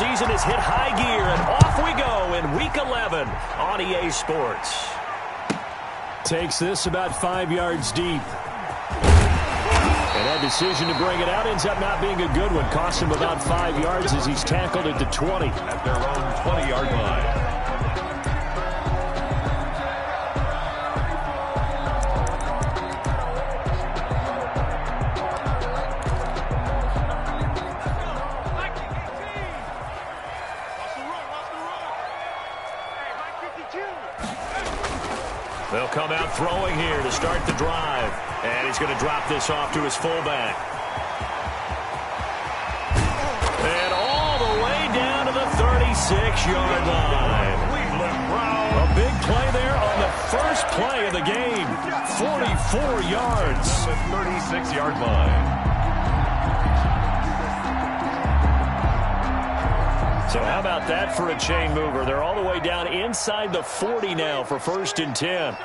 season has hit high gear, and off we go in Week 11 on EA Sports. Takes this about 5 yards deep. And that decision to bring it out ends up not being a good one. Cost him about 5 yards as he's tackled at the 20. At their own 20-yard line. They'll come out throwing here to start the drive. And he's going to drop this off to his fullback. And all the way down to the 36-yard line. A big play there on the first play of the game. 44 yards. The 36-yard line. So how about that for a chain mover? They're all the way down inside the 40 now for 1st and 10.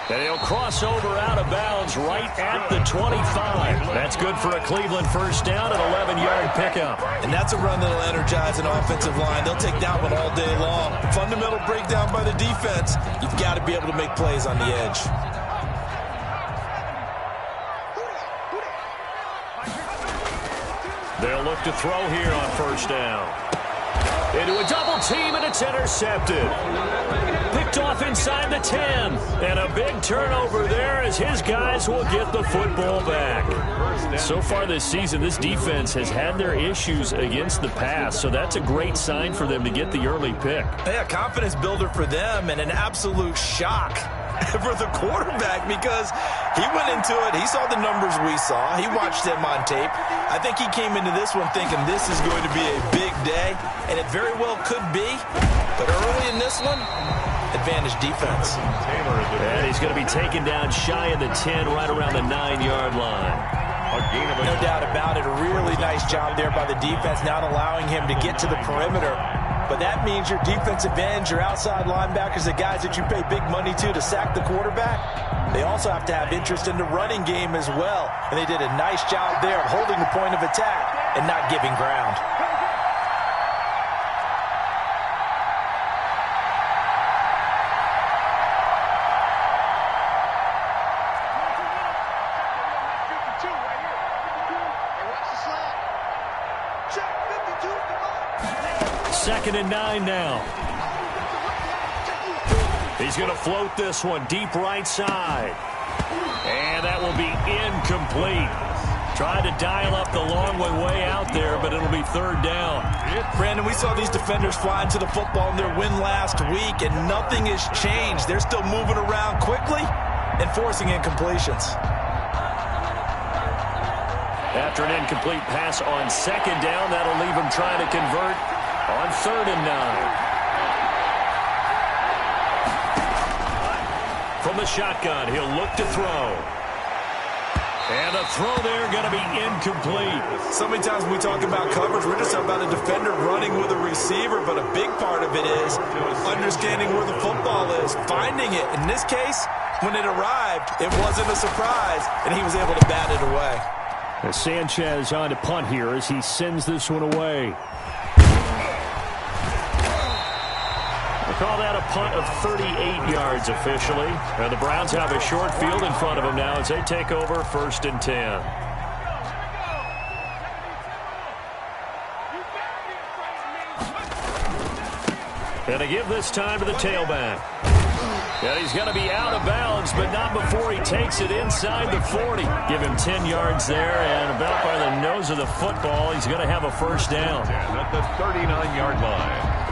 And he'll cross over out of bounds right at the 25. That's good for a Cleveland first down, an 11-yard pickup. And that's a run that'll energize an offensive line. They'll take that one all day long. Fundamental breakdown by the defense. You've got to be able to make plays on the edge. They'll look to throw here on first down. Into a double team, and it's intercepted. Picked off inside the 10. And a big turnover there as his guys will get the football back. So far this season, this defense has had their issues against the pass, so that's a great sign for them to get the early pick. Yeah, confidence builder for them and an absolute shock for the quarterback because he went into it. He saw the numbers we saw. He watched them on tape. I think he came into this one thinking this is going to be a big day, and it very well could be. But early in this one, advantage defense. And he's going to be taken down shy of the 10, right around the 9-yard line. No doubt about it. A really nice job there by the defense, not allowing him to get to the perimeter. But that means your defensive ends, your outside linebackers, the guys that you pay big money to sack the quarterback, they also have to have interest in the running game as well. And they did a nice job there of holding the point of attack and not giving ground. Second and 9 now. He's going to float this one deep right side. And that will be incomplete. Tried to dial up the long way out there, but it'll be 3rd down. Brandon, we saw these defenders flying to the football in their win last week, and nothing has changed. They're still moving around quickly and forcing incompletions. After an incomplete pass on 2nd down, that'll leave him trying to convert on 3rd and 9. From the shotgun, he'll look to throw. And the throw there going to be incomplete. So many times when we talk about coverage, we're just talking about a defender running with a receiver, but a big part of it is understanding where the football is, finding it. In this case, when it arrived, it wasn't a surprise, and he was able to bat it away. Sanchez on to punt here as he sends this one away. Call that a punt of 38 yards officially. And the Browns have a short field in front of them now as they take over 1st and 10. And they give this time to the tailback. And he's going to be out of bounds, but not before he takes it inside the 40. Give him 10 yards there, and about by the nose of the football, he's going to have a 1st down. And at the 39-yard line.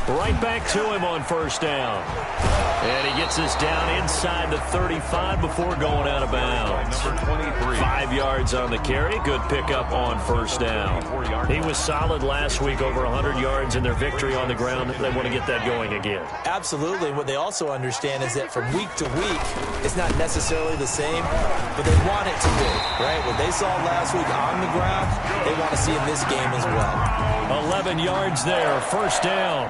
Right back to him on first down. And he gets us down inside the 35 before going out of bounds. Number 23. 5 yards on the carry. Good pickup on first down. He was solid last week, over 100 yards in their victory on the ground. They want to get that going again. Absolutely. What they also understand is that from week to week, it's not necessarily the same, but they want it to be, right? What they saw last week on the ground, they want to see in this game as well. 11 yards there, first down.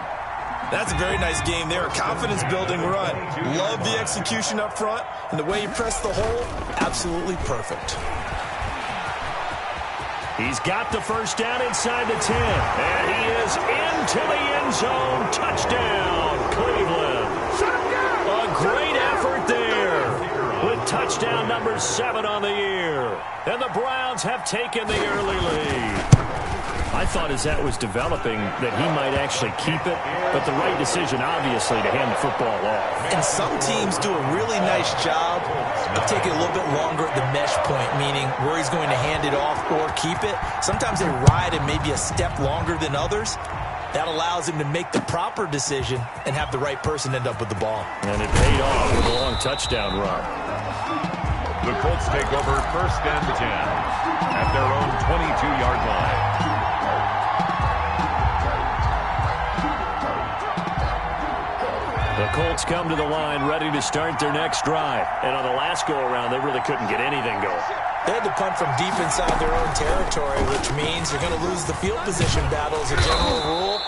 That's a very nice game there. A confidence-building run. Love the execution up front, and the way he pressed the hole, absolutely perfect. He's got the first down inside the 10. And he is into the end zone. Touchdown, Cleveland. A great effort there with touchdown number 7 on the year. And the Browns have taken the early lead. I thought as that was developing that he might actually keep it, but the right decision, obviously, to hand the football off. And some teams do a really nice job of taking a little bit longer at the mesh point, meaning where he's going to hand it off or keep it. Sometimes they ride it maybe a step longer than others. That allows him to make the proper decision and have the right person end up with the ball. And it paid off with a long touchdown run. The Colts take over first and 10 at their own 22-yard line. The Colts come to the line ready to start their next drive. And on the last go-around, they really couldn't get anything going. They had to punt from deep inside their own territory, which means they're going to lose the field position battle as a general rule.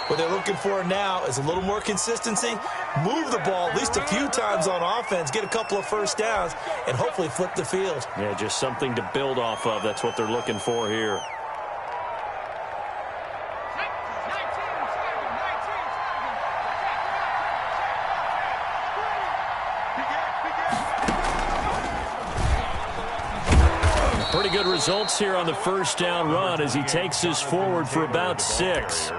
What they're looking for now is a little more consistency, move the ball at least a few times on offense, get a couple of first downs, and hopefully flip the field. Yeah, just something to build off of. That's what they're looking for here. Pretty good results here on the first down run as he takes us forward for about 6.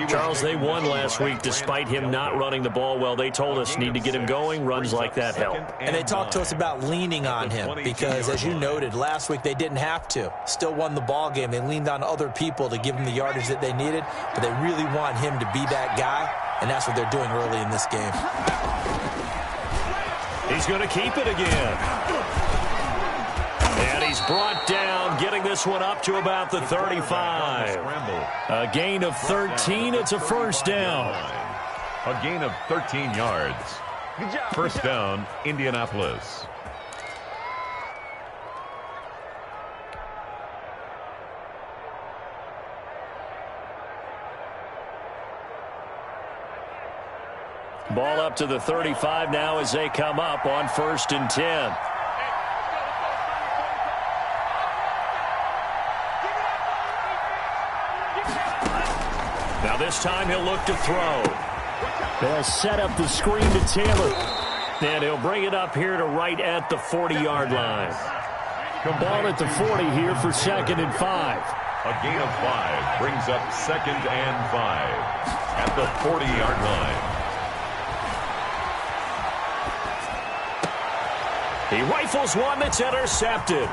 Charles, they won last week despite him not running the ball well. They told us need to get him going. Runs like that help. And they talked to us about leaning on him because, as you noted, last week they didn't have to. Still won the ball game. They leaned on other people to give him the yardage that they needed, but they really want him to be that guy, and that's what they're doing early in this game. He's going to keep it again. And he's brought down, getting this one up to about the 35. A gain of 13. It's a first down. A gain of 13 yards. First down, Indianapolis. Ball up to the 35 now as they come up on 1st and 10. Now this time he'll look to throw. They'll set up the screen to Taylor. And he'll bring it up here to right at the 40-yard line. Ball at the 40 here for 2nd and 5. A gain of 5 brings up 2nd and 5 at the 40-yard line. He rifles one that's intercepted.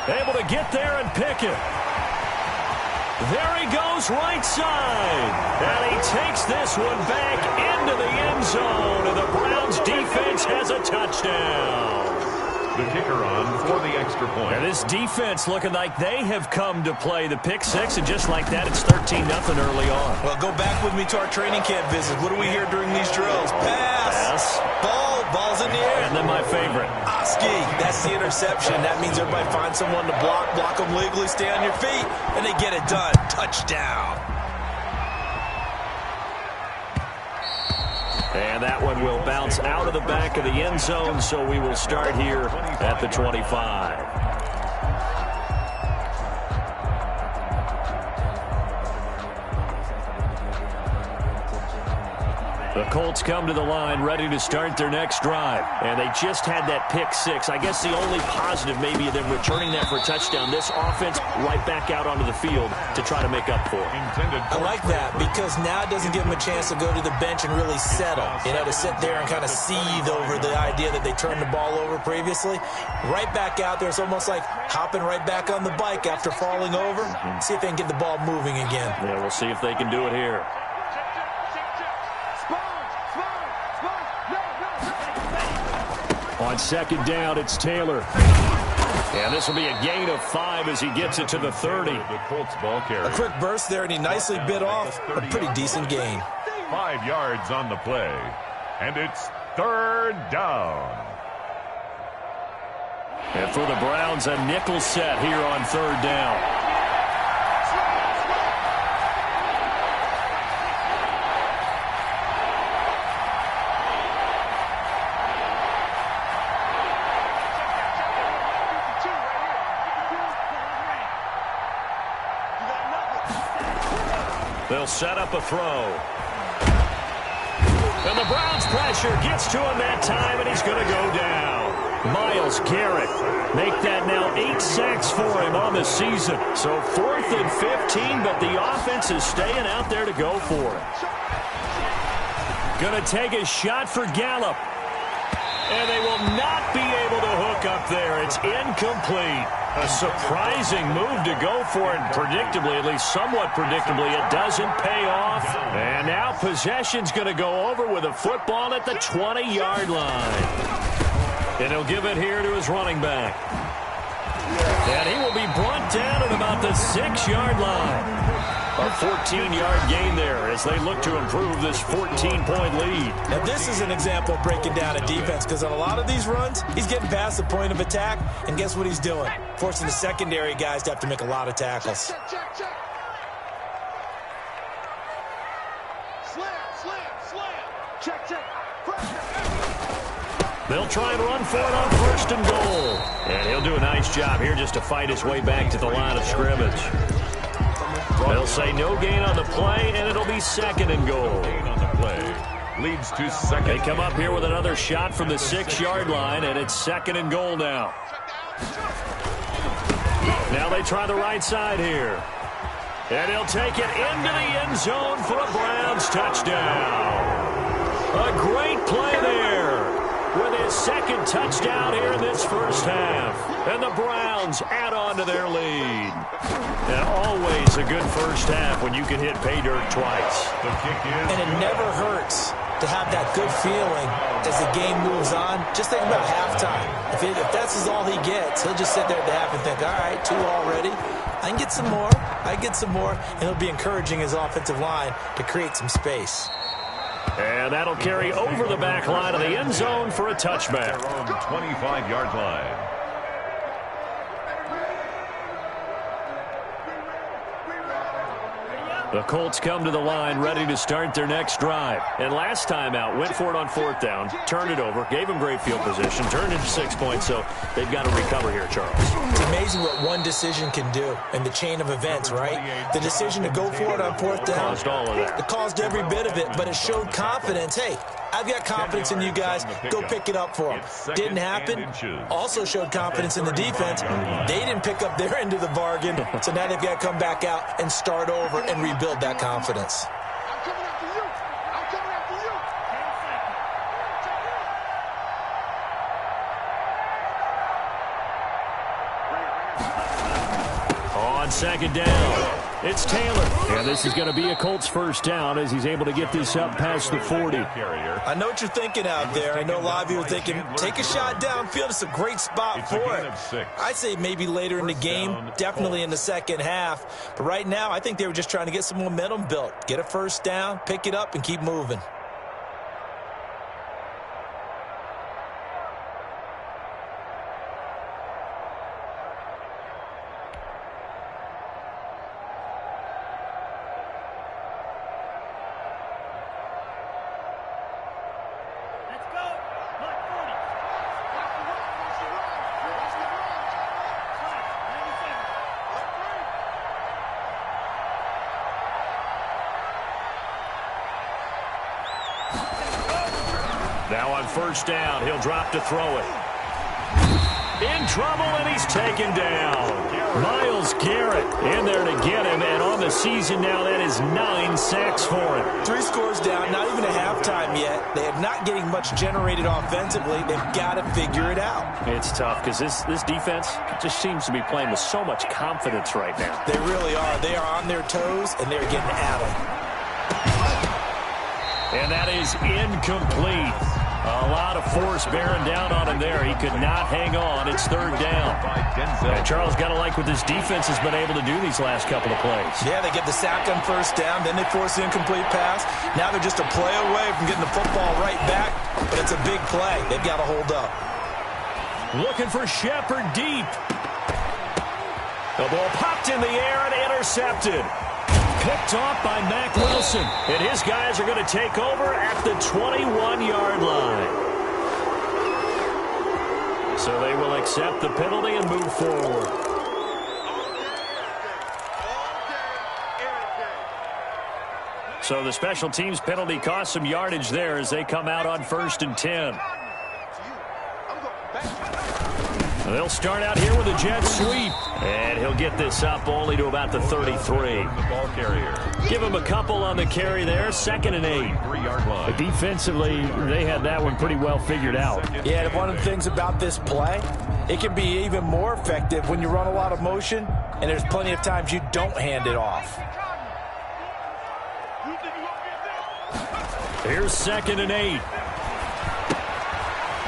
Able to get there and pick it. There he goes right side. And he takes this one back into the end zone. And the Browns defense has a touchdown. The kicker on for the extra point. And this defense looking like they have come to play. The pick 6, and just like that, it's 13-0 early on. Well, go back with me to our training camp visit. What do we hear during these drills? Pass. Ball's in the air. And then my favorite. Oski, that's the interception. That means everybody finds someone to block them legally, stay on your feet, and they get it done. Touchdown. And that one will bounce out of the back of the end zone, so we will start here at the 25. The Colts come to the line ready to start their next drive. And they just had that pick 6. I guess the only positive maybe of them returning that for a touchdown. This offense right back out onto the field to try to make up for it. I like that because now it doesn't give them a chance to go to the bench and really settle. You know, to sit there and kind of seethe over the idea that they turned the ball over previously. Right back out there. It's almost like hopping right back on the bike after falling over. See if they can get the ball moving again. Yeah, we'll see if they can do it here. On second down, it's Taylor. And this will be a gain of 5 as he gets it to the 30. The Colts ball carrier. A quick burst there, and he nicely bit off a pretty decent gain. 5 yards on the play. And it's third down. And for the Browns, a nickel set here on third down. They'll set up a throw. And the Browns pressure gets to him that time, and he's going to go down. Myles Garrett make that now 8 sacks for him on the season. So 4th and 15, but the offense is staying out there to go for it. Going to take a shot for Gallup. And they will not be able to hook up there. It's incomplete. A surprising move to go for it. Predictably, at least somewhat predictably, it doesn't pay off. And now possession's going to go over with a football at the 20-yard line. And he'll give it here to his running back. And he will be brought down at about the 6-yard line. A 14-yard gain there as they look to improve this 14-point lead. Now, this is an example of breaking down a defense, because on a lot of these runs, he's getting past the point of attack, and guess what he's doing? Forcing the secondary guys to have to make a lot of tackles. Slam. Check. They'll try and run for it on 1st and goal. And he'll do a nice job here just to fight his way back to the line of scrimmage. They'll say no gain on the play, and it'll be 2nd and goal. Gain on the play leads to 2nd. They come up here with another shot from the 6-yard line, and it's 2nd and goal now. Now they try the right side here. And he'll take it into the end zone for a Browns touchdown. A great play there with his 2nd touchdown here in this first half. And the Browns add on to their lead. And always a good first half when you can hit pay dirt twice. The kick is. And it never hurts to have that good feeling as the game moves on. Just think about halftime. If that's all he gets, he'll just sit there at the half and think, all right, 2 already. I can get some more. And he'll be encouraging his offensive line to create some space. And that'll carry over the back line of the end zone for a touchback. Their own 25-yard line. The Colts come to the line ready to start their next drive. And last time out, went for it on 4th down, turned it over, gave them great field position, turned it to 6 points, so they've got to recover here, Charles. It's amazing what one decision can do in the chain of events, right? The decision to go for it on 4th down. Caused all of that. It caused every bit of it, but it showed confidence. Hey, I've got confidence in you guys. Go pick it up for them. Didn't happen. Also showed confidence in the defense. They didn't pick up their end of the bargain, so now they've got to come back out and start over and rebuild that confidence. I'm coming after you. On 2nd down, it's Taylor. And this is going to be a Colts first down as he's able to get this up past the 40. I know what you're thinking out there. I know a lot of you are thinking, take a shot downfield. It's a great spot for it. I'd say maybe later in the game, definitely in the second half. But right now, I think they were just trying to get some momentum built. Get a first down, pick it up, and keep moving. Now on 1st down, he'll drop to throw it. In trouble, and he's taken down. Myles Garrett in there to get him, and on the season now, that is 9 sacks for him. 3 scores down, not even a halftime yet. They are not getting much generated offensively. They've got to figure it out. It's tough because this defense just seems to be playing with so much confidence right now. They really are. They are on their toes, and they're getting at them. And that is incomplete. A lot of force bearing down on him there. He could not hang on. It's third down. And Charles, got to like what this defense has been able to do these last couple of plays. Yeah, they get the sack on first down, then they force the incomplete pass. Now they're just a play away from getting the football right back, but it's a big play. They've got to hold up. Looking for Shepard deep. The ball popped in the air and intercepted. Picked off by Mack Wilson. And his guys are going to take over at the 21-yard line. So they will accept the penalty and move forward. So the special teams penalty cost some yardage there as they come out on 1st and 10. They'll start out here with a jet sweep. And he'll get this up only to about the 33. The ball carrier. Give him a couple on the carry there. 2nd and 8. 3-yard line. Defensively, they had that one pretty well figured out. Yeah, and one of the things about this play, it can be even more effective when you run a lot of motion, and there's plenty of times you don't hand it off. Here's 2nd and 8.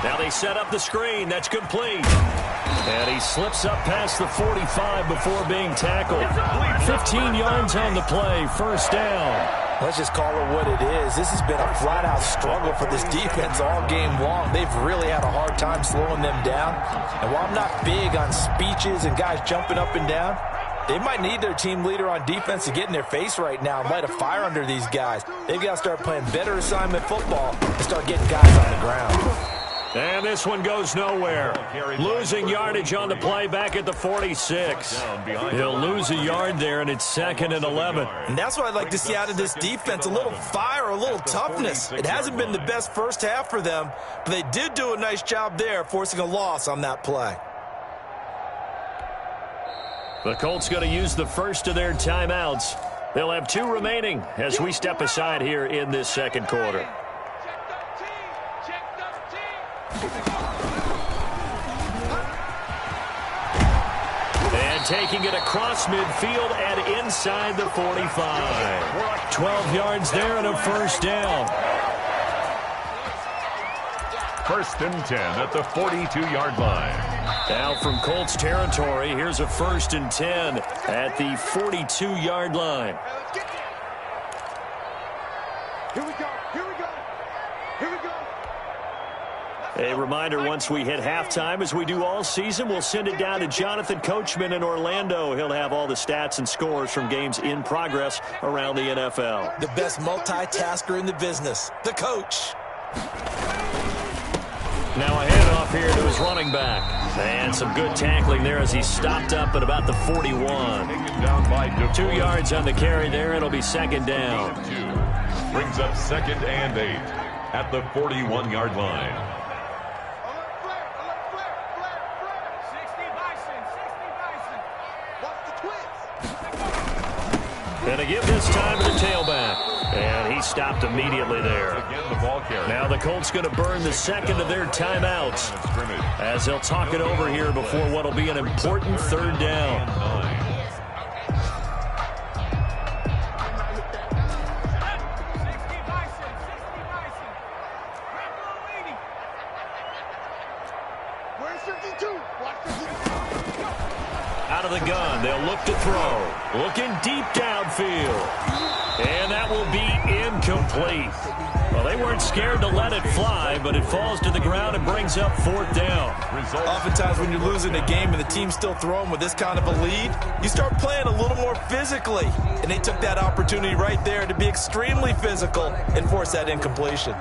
Now they set up the screen. That's complete. And he slips up past the 45 before being tackled. 15 yards on the play. First down. Let's just call it what it is. This has been a flat-out struggle for this defense all game long. They've really had a hard time slowing them down. And while I'm not big on speeches and guys jumping up and down, they might need their team leader on defense to get in their face right now and light a fire under these guys. They've got to start playing better assignment football and start getting guys on the ground. And this one goes nowhere. Losing yardage on the play back at the 46. He'll lose a yard there, and it's 2nd and 11. And that's what I'd like to see out of this defense, a little fire, a little toughness. It hasn't been the best first half for them, but they did do a nice job there, forcing a loss on that play. The Colts going to use the first of their timeouts. They'll have 2 remaining as we step aside here in this second quarter. And taking it across midfield and inside the 45. 12 yards there and a first down. 1st and 10 at the 42-yard line. Now from Colts territory, here's a 1st and 10 at the 42-yard line. Here we go. Here we go. Here we go. A reminder, once we hit halftime, as we do all season, we'll send it down to Jonathan Coachman in Orlando. He'll have all the stats and scores from games in progress around the NFL. The best multitasker in the business, the coach. Now a handoff here to his running back. And some good tackling there as he stopped up at about the 41. 2 yards on the carry there. It'll be 2nd down. Brings up 2nd and 8 at the 41-yard line. And a give this time to the tailback. And he stopped immediately there. Now the Colts going to burn the 2nd of their timeouts as they'll talk it over here before what will be an important 3rd down. Where's 52? Watch 52. Out of the gun, they'll look to throw. Looking deep downfield. And that will be incomplete. Well, they weren't scared to let it fly, but it falls to the ground and brings up 4th down. Oftentimes when you're losing a game and the team's still throwing with this kind of a lead, you start playing a little more physically. And they took that opportunity right there to be extremely physical and force that incompletion.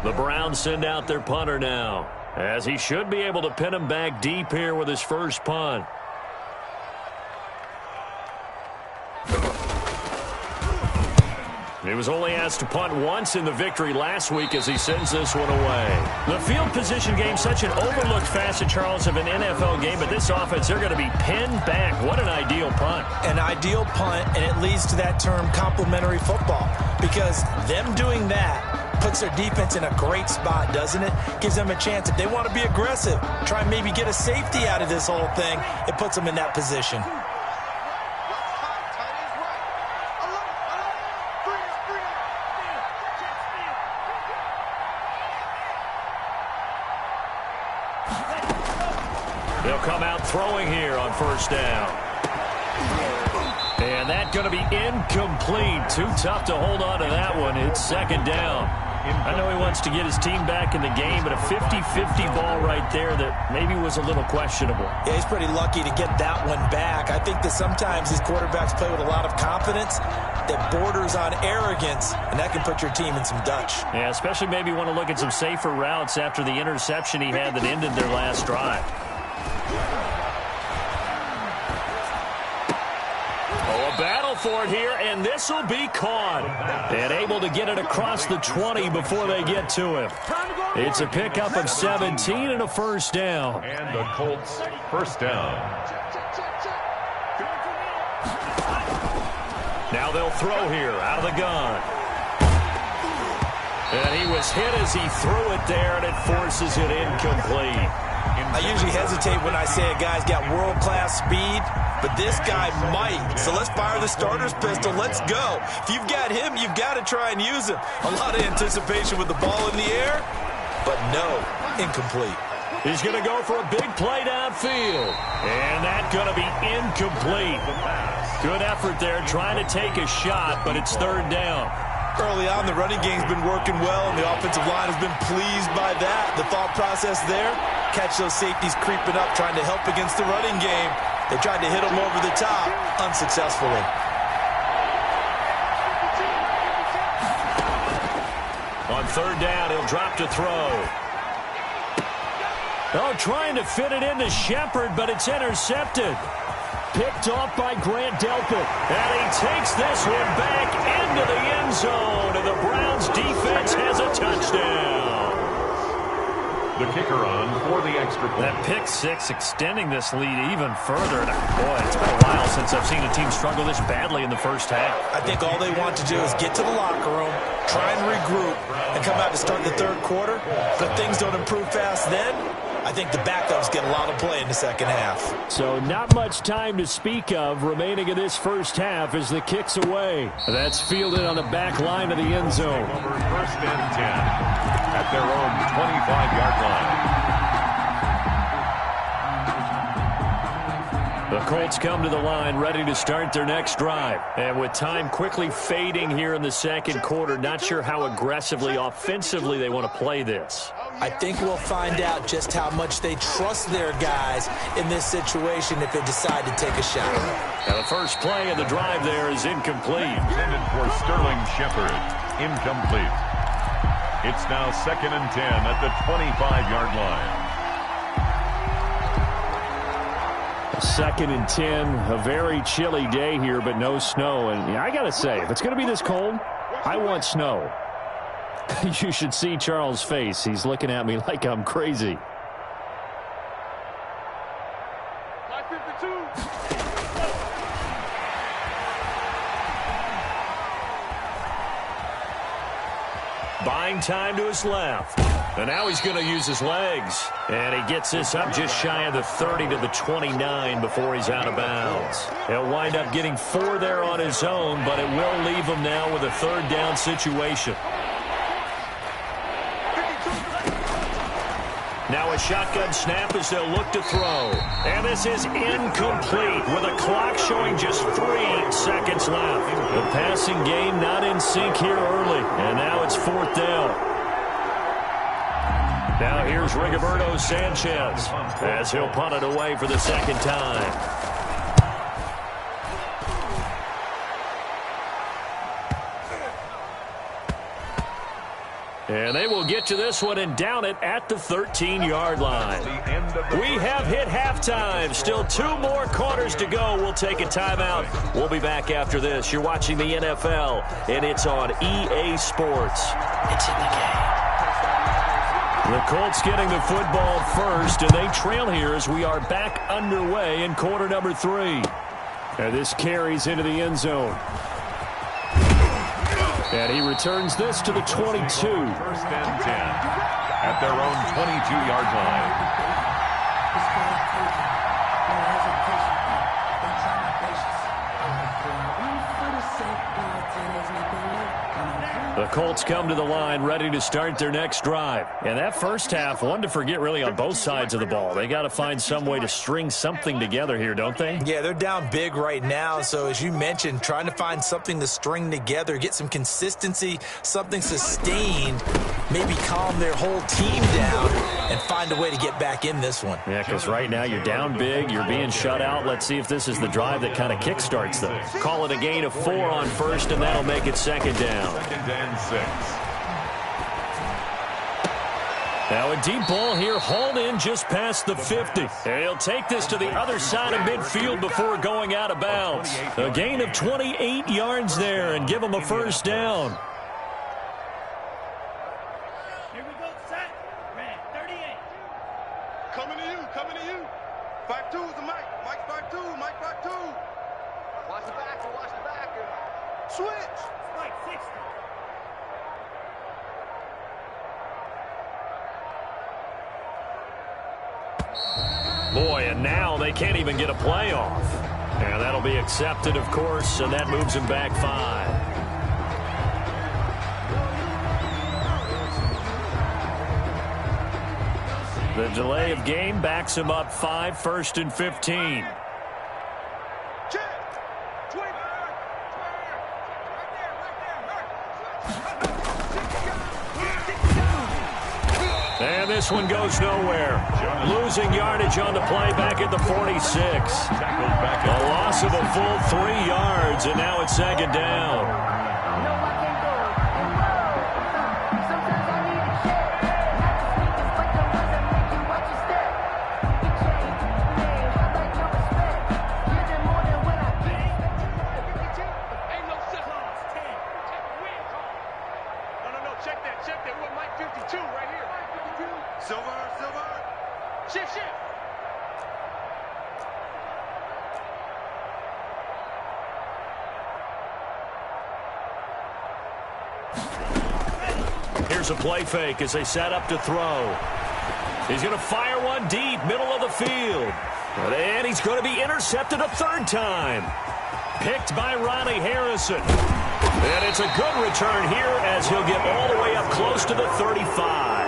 The Browns send out their punter now, as he should be able to pin him back deep here with his first punt. He was only asked to punt once in the victory last week as he sends this one away. The field position game, such an overlooked facet, Charles, of an NFL game, but this offense, they're going to be pinned back. What an ideal punt. An ideal punt, and it leads to that term complementary football, because them doing that Puts their defense in a great spot, doesn't it? Gives them a chance. If they want to be aggressive, try and maybe get a safety out of this whole thing, it puts them in that position. They'll come out throwing here on first down. And that's going to be incomplete. Too tough to hold on to that one. It's second down. I know he wants to get his team back in the game, but a 50-50 ball right there that maybe was a little questionable. Yeah, he's pretty lucky to get that one back. I think that sometimes these quarterbacks play with a lot of confidence that borders on arrogance, and that can put your team in some Dutch. Yeah, especially maybe want to look at some safer routes after the interception he had that ended their last drive. Battle for it here, and this will be caught. And able to get it across the 20 before they get to him. It's a pickup of 17 and a first down. And the Colts first down. Now they'll throw here out of the gun. And he was hit as he threw it there, and it forces it incomplete. I usually hesitate when I say a guy's got world-class speed, but this guy might. So let's fire the starter's pistol. Let's go. If you've got him, you've got to try and use him. A lot of anticipation with the ball in the air, but no, incomplete. He's going to go for a big play downfield. And that's going to be incomplete. Good effort there trying to take a shot, but it's third down. Early on, the running game's been working well, and the offensive line has been pleased by that. The thought process there, catch those safeties creeping up, trying to help against the running game. They tried to hit them over the top, unsuccessfully. On third down, he'll drop to throw. Oh, trying to fit it into Shepard, but it's intercepted. Picked off by Grant Delpit. And he takes this one back into the end zone. And the Browns defense has a touchdown. The kicker on for the extra point. That pick six extending this lead even further. And boy, it's been a while since I've seen a team struggle this badly in the first half. I think all they want to do is get to the locker room, try and regroup, and come out to start the third quarter. But if things don't improve fast then, I think the backups get a lot of play in the second half. So not much time to speak of remaining in this first half as the kick's away. That's fielded on the back line of the end zone. Over first and 10 at their own 25-yard line. The Colts come to the line ready to start their next drive. And with time quickly fading here in the second quarter, not sure how aggressively, offensively they want to play this. I think we'll find out just how much they trust their guys in this situation if they decide to take a shot. Now the first play of the drive there is incomplete. Intended for Sterling Shepard. Incomplete. It's now second and 10 at the 25-yard line. Second and 10, a very chilly day here, but no snow. And I got to say, if it's going to be this cold, I want snow. You should see Charles' face. He's looking at me like I'm crazy. Buying time to his left. And now he's going to use his legs. And he gets this up just shy of the 30 to the 29 before he's out of bounds. He'll wind up getting 4 there on his own, but it will leave him now with a third down situation. Now a shotgun snap as they'll look to throw. And this is incomplete with a clock showing just 3 seconds left. The passing game not in sync here early. And now it's fourth down. Now here's Rigoberto Sanchez as he'll punt it away for the second time. And they will get to this one and down it at the 13-yard line. We have hit halftime. Still 2 more quarters to go. We'll take a timeout. We'll be back after this. You're watching the NFL, and it's on EA Sports. It's in the game. The Colts getting the football first, and they trail here as we are back underway in quarter number 3. And this carries into the end zone. And he returns this to the 22. First and 10 at their own 22-yard line. The Colts come to the line ready to start their next drive. And that first half, one to forget really on both sides of the ball. They got to find some way to string something together here, don't they? Yeah, they're down big right now. So as you mentioned, trying to find something to string together, get some consistency, something sustained, maybe calm their whole team down and find a way to get back in this one. Yeah, because right now you're down big, you're being shut out. Let's see if this is the drive that kind of kickstarts them. Call it a gain of 4 on first, and that'll make it second down. Second and 6. Now a deep ball here, hauled in just past the 50. And he'll take this to the other side of midfield before going out of bounds. A gain of 28 yards there and give him a first down. Here we go, set. Red, 38. Coming to you, coming to you. 5-2 is the Mike. Mike 5-2, Mike 5-2. Watch the back, watch the back. Switch. Mike 60. Boy, and now they can't even get a play off. And that'll be accepted, of course, and that moves him back 5. The delay of game backs him up 5, first and 15. And this one goes nowhere. Losing yardage on the play back at the 46. A loss of a full 3 yards, and now it's second down. Here's a play fake as they set up to throw. He's going to fire one deep, middle of the field. And he's going to be intercepted a third time. Picked by Ronnie Harrison. And it's a good return here as he'll get all the way up close to the 35.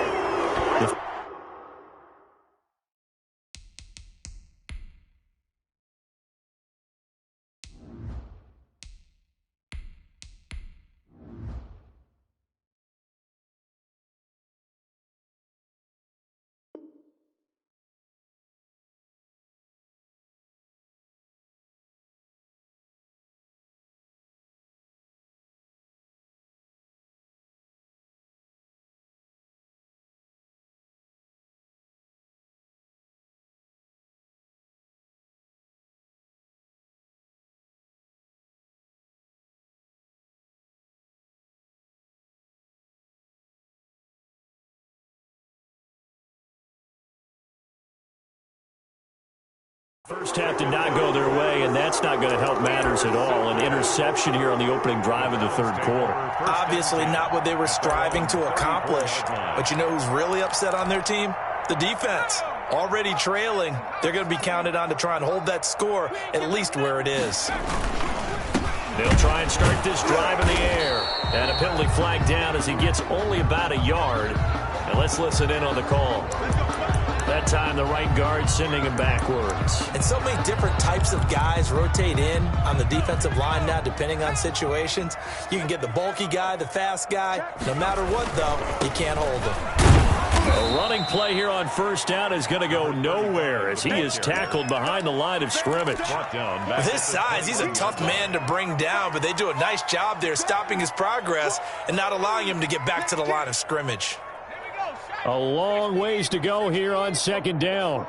First half did not go their way, and that's not going to help matters at all. An interception here on the opening drive of the third quarter. Obviously not what they were striving to accomplish. But you know who's really upset on their team? The defense. Already trailing. They're going to be counted on to try and hold that score at least where it is. They'll try and start this drive in the air. And a penalty flag down as he gets only about a yard. And let's listen in on the call. That time, the right guard sending him backwards. And so many different types of guys rotate in on the defensive line now, depending on situations. You can get the bulky guy, the fast guy. No matter what, though, you can't hold him. A running play here on first down is going to go nowhere as he is tackled behind the line of scrimmage. With his size, he's a tough man to bring down, but they do a nice job there stopping his progress and not allowing him to get back to the line of scrimmage. A long ways to go here on second down.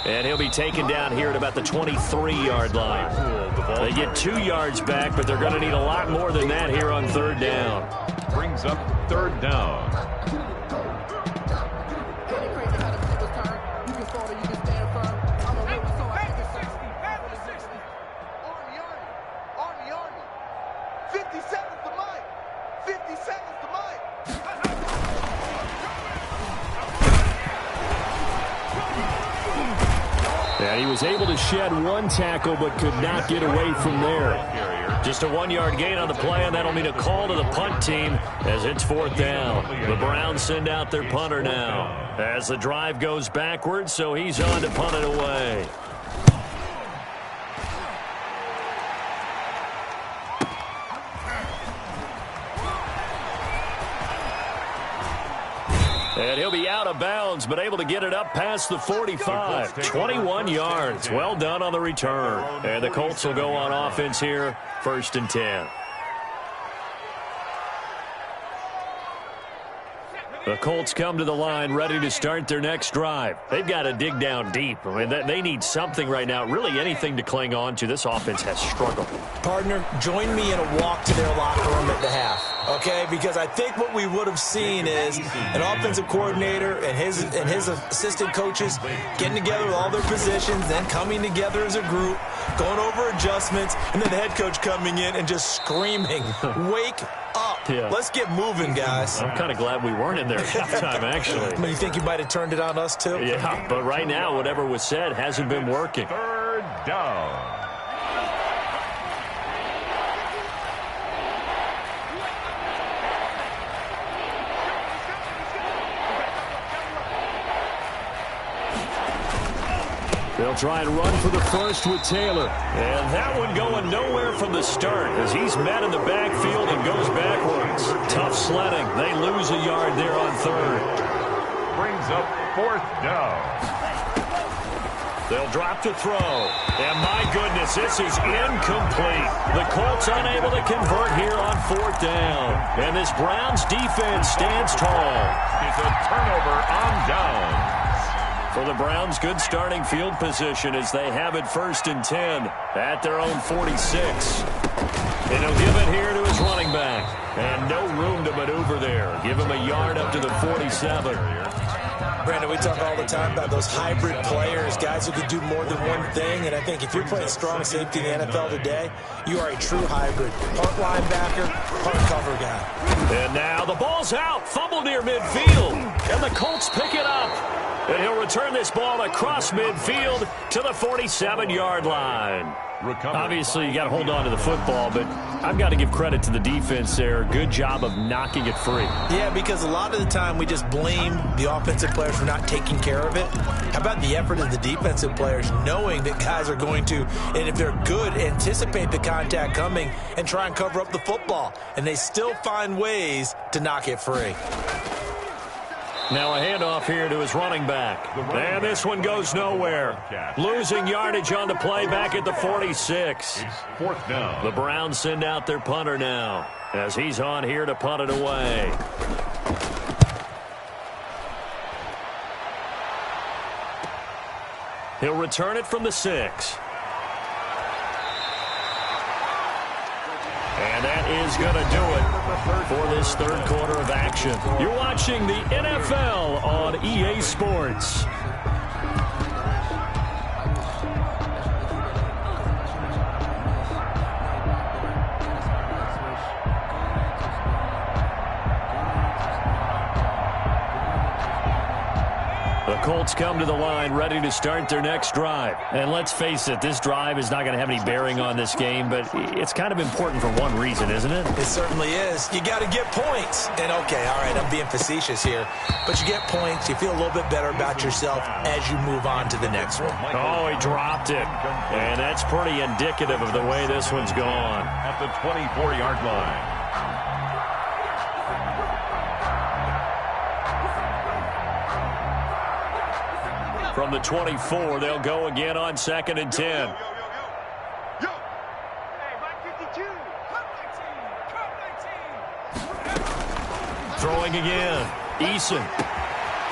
And he'll be taken down here at about the 23-yard line. They get 2 yards back, but they're going to need a lot more than that here on third down. Brings up third down. 50 seconds to Mike. 50 seconds to Mike. And he was able to shed one tackle but could not get away from there. Just a 1-yard gain on the play, and that'll mean a call to the punt team as it's 4th down. The Browns send out their punter now as the drive goes backwards, so he's on to punt it away. And he'll be out of bounds, but able to get it up past the 45. 21 yards. Well done on the return. And the Colts will go on offense here, 1st and 10. The Colts come to the line ready to start their next drive. They've got to dig down deep. I mean, they need something right now, really anything to cling on to. This offense has struggled. Partner, join me in a walk to their locker room at the half, okay? Because I think what we would have seen is an offensive coordinator and his assistant coaches getting together with all their positions, then coming together as a group, going over adjustments, and then the head coach coming in and just screaming, wake up. Yeah. Let's get moving, guys. I'm kind of glad we weren't in there at halftime, actually. I mean, you think you might have turned it on us, too? Yeah, but right now, whatever was said hasn't been working. 3rd down. They'll try and run for the first with Taylor. And that one going nowhere from the start as he's met in the backfield and goes backwards. Tough sledding. They lose a yard there on 3rd. Brings up 4th down. They'll drop to throw. And my goodness, this is incomplete. The Colts unable to convert here on 4th down. And this Browns defense stands tall. It's a turnover on down. For the Browns, good starting field position as they have it 1st and 10 at their own 46. And he'll give it here to his running back. And no room to maneuver there. Give him a yard up to the 47. Brandon, we talk all the time about those hybrid players, guys who could do more than one thing. And I think if you're playing strong safety in the NFL today, you are a true hybrid. Part linebacker, part cover guy. And now the ball's out. Fumble near midfield. And the Colts pick it up. And he'll return this ball across midfield to the 47-yard line. Obviously, you got to hold on to the football, but I've got to give credit to the defense there. Good job of knocking it free. Yeah, because a lot of the time we just blame the offensive players for not taking care of it. How about the effort of the defensive players knowing that guys are going to, and if they're good, anticipate the contact coming and try and cover up the football. And they still find ways to knock it free. Now a handoff here to his running back. And this one goes nowhere. Losing yardage on the play back at the 46. 4th down. The Browns send out their punter now as he's on here to punt it away. He'll return it from the 6. And that is going to do it for this 3rd quarter of action. You're watching the NFL on EA Sports. The Colts come to the line ready to start their next drive. And let's face it, this drive is not going to have any bearing on this game, but it's kind of important for one reason, isn't it? It certainly is. You got to get points. And, okay, all right, I'm being facetious here. But you get points. You feel a little bit better about yourself as you move on to the next one. Oh, he dropped it. And that's pretty indicative of the way this one's gone. At the 24-yard line. From the 24, they'll go again on 2nd and 10. Hey, Mike 52, come 19. Throwing again. Eason.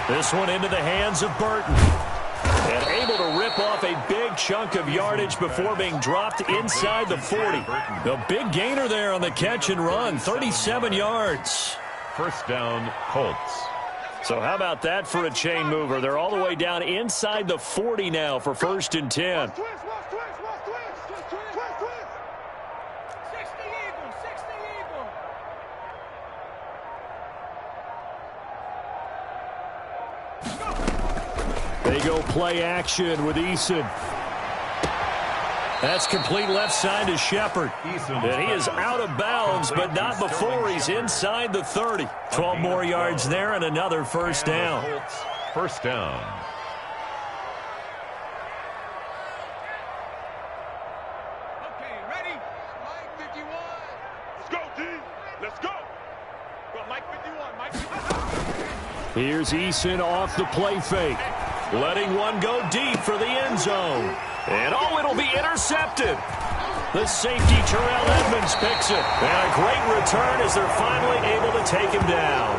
This one into the hands of Burton. And able to rip off a big chunk of yardage before being dropped inside the 40. The big gainer there on the catch and run, 37 yards. 1st down, Colts. So how about that for a chain mover? They're all the way down inside the 40 now for 1st and 10. Twist. 60 Eagles, 60 They go play action with Eason. That's complete left side to Shepard. And he is out of bounds, but not before he's inside the 30. 12 more yards there and another first down. First down. Okay, ready? Mike 51. Let's go, D. Let's go. Well, Mike 51, Mike 51. Here's Eason off the play fake. Letting one go deep for the end zone. And it'll be intercepted. The safety, Terrell Edmonds, picks it. And a great return as they're finally able to take him down.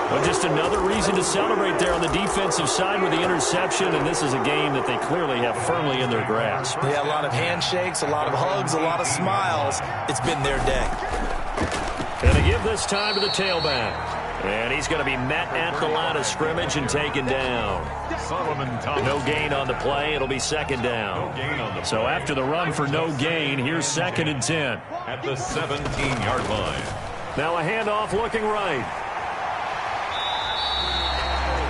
Well, just another reason to celebrate there on the defensive side with the interception, and this is a game that they clearly have firmly in their grasp. Yeah, a lot of handshakes, a lot of hugs, a lot of smiles. It's been their day. And they give this time to the tailback. And he's going to be met at the line of scrimmage and taken down. No gain on the play. It'll be second down. So after the run for no gain, here's 2nd and 10. At the 17-yard line. Now a handoff looking right.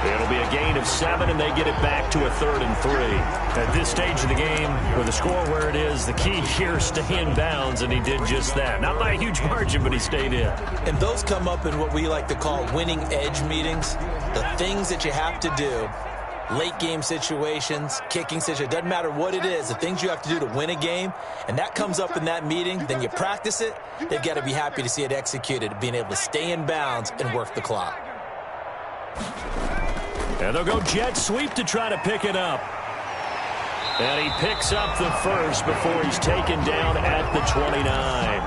It'll be a gain of 7, and they get it back to a 3rd and 3. At this stage of the game, with the score where it is, the key here is stay in bounds, and he did just that. Not by a huge margin, but he stayed in. And those come up in what we like to call winning edge meetings. The things that you have to do, late game situations, kicking situations, doesn't matter what it is, the things you have to do to win a game, and that comes up in that meeting, then you practice it, they've got to be happy to see it executed, being able to stay in bounds and work the clock. And they'll go jet sweep to try to pick it up. And he picks up the first before he's taken down at the 29.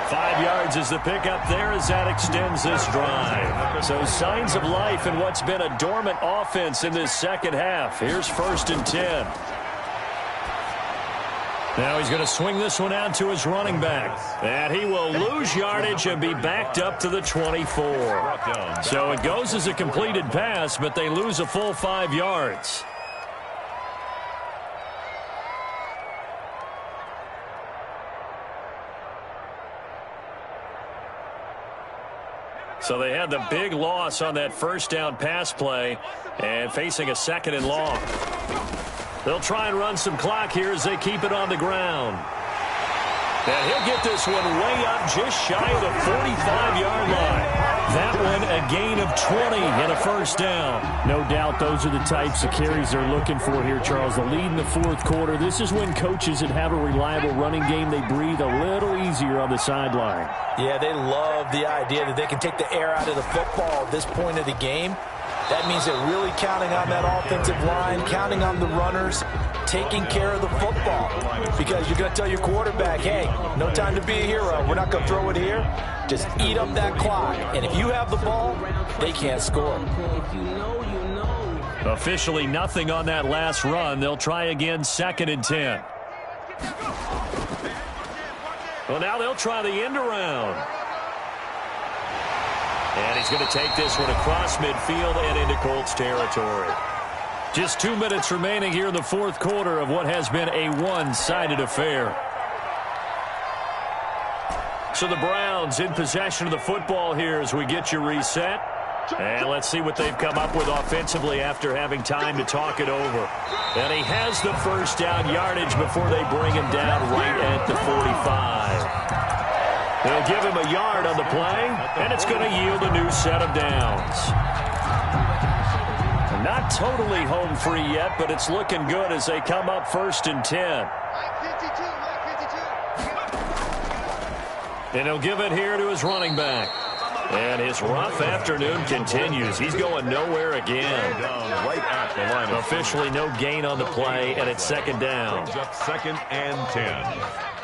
5 yards is the pickup there as that extends this drive. So signs of life in what's been a dormant offense in this second half. Here's 1st and 10. Now he's going to swing this one out to his running back. And he will lose yardage and be backed up to the 24. So it goes as a completed pass, but they lose a full 5 yards. So they had the big loss on that first down pass play and facing a 2nd and long. They'll try and run some clock here as they keep it on the ground. And he'll get this one way up just shy of the 45-yard line. That one a gain of 20 and a first down. No doubt those are the types of carries they're looking for here, Charles. The lead in the 4th quarter. This is when coaches that have a reliable running game, they breathe a little easier on the sideline. Yeah, they love the idea that they can take the air out of the football at this point of the game. That means they're really counting on that offensive line, counting on the runners, taking care of the football. Because you're going to tell your quarterback, hey, no time to be a hero. We're not going to throw it here. Just eat up that clock. And if you have the ball, they can't score. Officially nothing on that last run. They'll try again, 2nd and 10. Well, now they'll try the end around. And he's going to take this one across midfield and into Colts territory. Just 2 minutes remaining here in the 4th quarter of what has been a one-sided affair. So the Browns in possession of the football here as we get you reset. And let's see what they've come up with offensively after having time to talk it over. And he has the first down yardage before they bring him down right at the 45. They'll give him a yard on the play, and it's going to yield a new set of downs. Not totally home free yet, but it's looking good as they come up 1st and 10. And he'll give it here to his running back. And his rough afternoon continues. He's going nowhere again. Right at the line. Officially no gain on the play, and it's 2nd down. Brings up 2nd and 10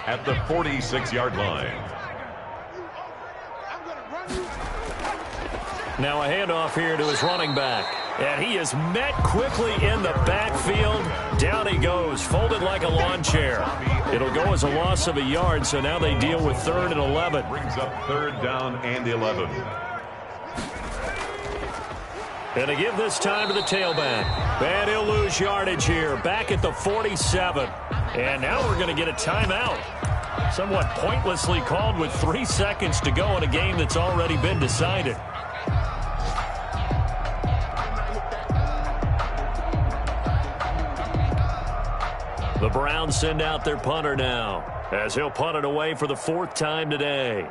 at the 46-yard line. Now a handoff here to his running back. And he is met quickly in the backfield. Down he goes, folded like a lawn chair. It'll go as a loss of a yard, so now they deal with 3rd and 11. Brings up 3rd down and 11. And to give this time to the tailback. And he'll lose yardage here, back at the 47. And now we're going to get a timeout. Somewhat pointlessly called with 3 seconds to go in a game that's already been decided. The Browns send out their punter now, as he'll punt it away for the 4th time today.